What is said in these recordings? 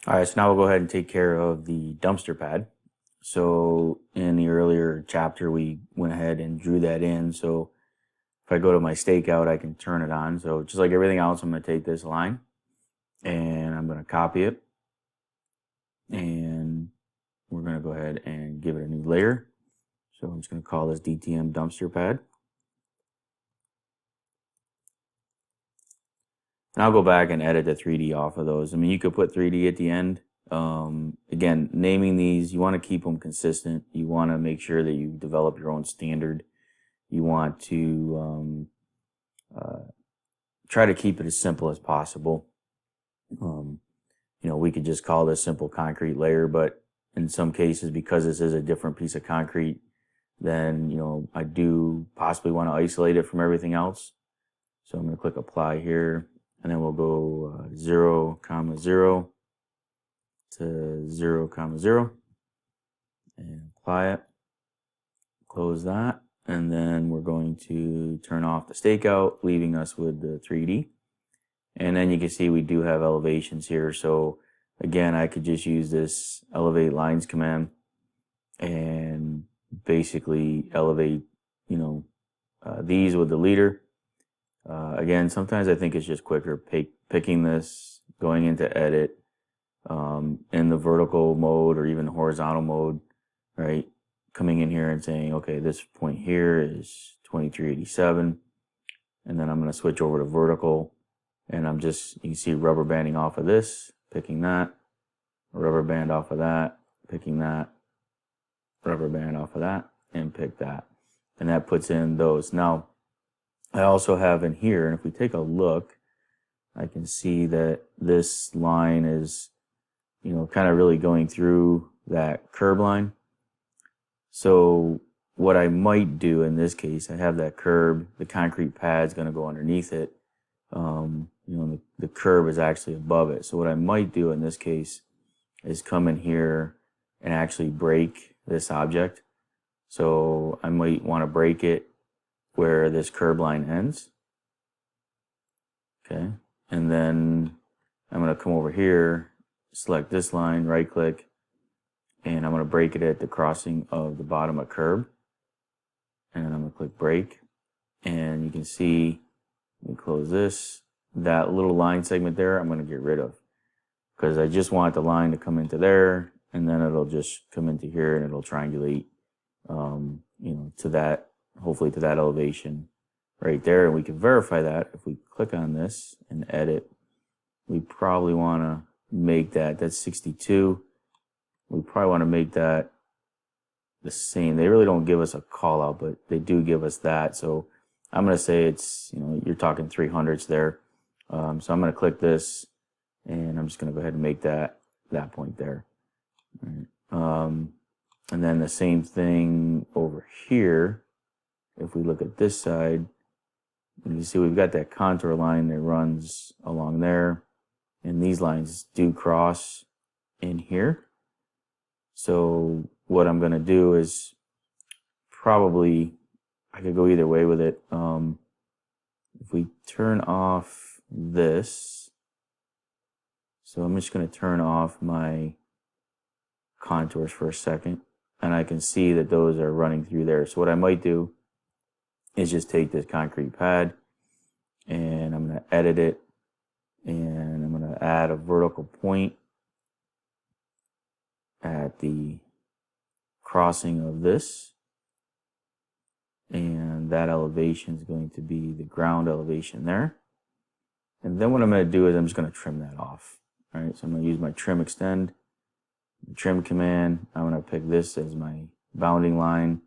All right, so now we'll go ahead and take care of the dumpster pad. So in the earlier chapter, we went ahead and drew that in. So if I go to my stakeout, I can turn it on. So just like everything else, I'm going to take this line and I'm going to copy it. And we're going to go ahead and give it a new layer. So I'm just going to call this DTM dumpster pad. And I'll go back and edit the 3D off of those. I mean, you could put 3D at the end. Again, naming these, you want to keep them consistent. You want to make sure that you develop your own standard. You want to try to keep it as simple as possible. We could just call this simple concrete layer, but in some cases, because this is a different piece of concrete, then, I do possibly want to isolate it from everything else. So I'm going to click apply here, and then we'll go 0, 0 to 0, 0, and apply it. Close that, and then we're going to turn off the stakeout, leaving us with the 3D. And then you can see we do have elevations here. So again, I could just use this elevate lines command and basically elevate, these with the leader. Again, sometimes I think it's just quicker picking this, going into edit, in the vertical mode or even the horizontal mode, right? Coming in here and saying, okay, this point here is 2387. And then I'm going to switch over to vertical. And you can see rubber banding off of this, picking that, rubber band off of that, picking that, rubber band off of that, and pick that. And that puts in those. Now, I also have in here, and if we take a look, I can see that this line is, kind of really going through that curb line. So what I might do in this case, I have that curb, the concrete pad's going to go underneath it. The curb is actually above it. So what I might do in this case is come in here and actually break this object. So I might want to break it where this curb line ends. Okay. And then I'm going to come over here, select this line, right click, and I'm going to break it at the crossing of the bottom of curb. And I'm going to click break. And you can see, let me close this. That little line segment there, I'm going to get rid of because I just want the line to come into there, and then it'll just come into here and it'll triangulate, to that, hopefully to that elevation right there. And we can verify that if we click on this and edit. We probably want to make that's 62. We probably want to make that the same. They really don't give us a call out, but they do give us that. So I'm going to say it's, you're talking 300s there. So I'm going to click this, and I'm just going to go ahead and make that point there. All right. And then the same thing over here. If we look at this side, you can see we've got that contour line that runs along there, and these lines do cross in here. So what I'm going to do is probably, I could go either way with it. If we turn off this, so I'm just going to turn off my contours for a second, and I can see that those are running through there. So what I might do is just take this concrete pad, and I'm going to edit it, and I'm going to add a vertical point at the crossing of this. And that elevation is going to be the ground elevation there. And then what I'm going to do is I'm just going to trim that off. All right, so I'm going to use my trim extend, trim command. I'm going to pick this as my bounding line.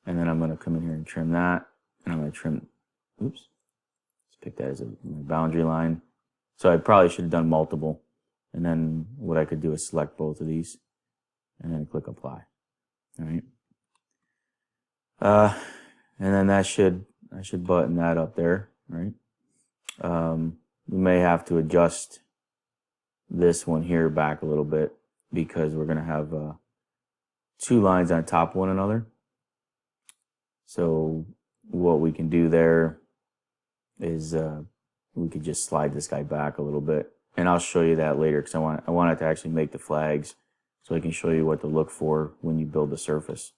And then I'm going to come in here and trim that. And I'm going to trim, let's pick that as my boundary line. So I probably should have done multiple. And then what I could do is select both of these and then click apply. All right. And then I should button that up there, right? We may have to adjust this one here back a little bit because we're going to have two lines on top of one another. So what we can do there is we could just slide this guy back a little bit And I'll show you that later because I want it to actually make the flags so I can show you what to look for when you build the surface.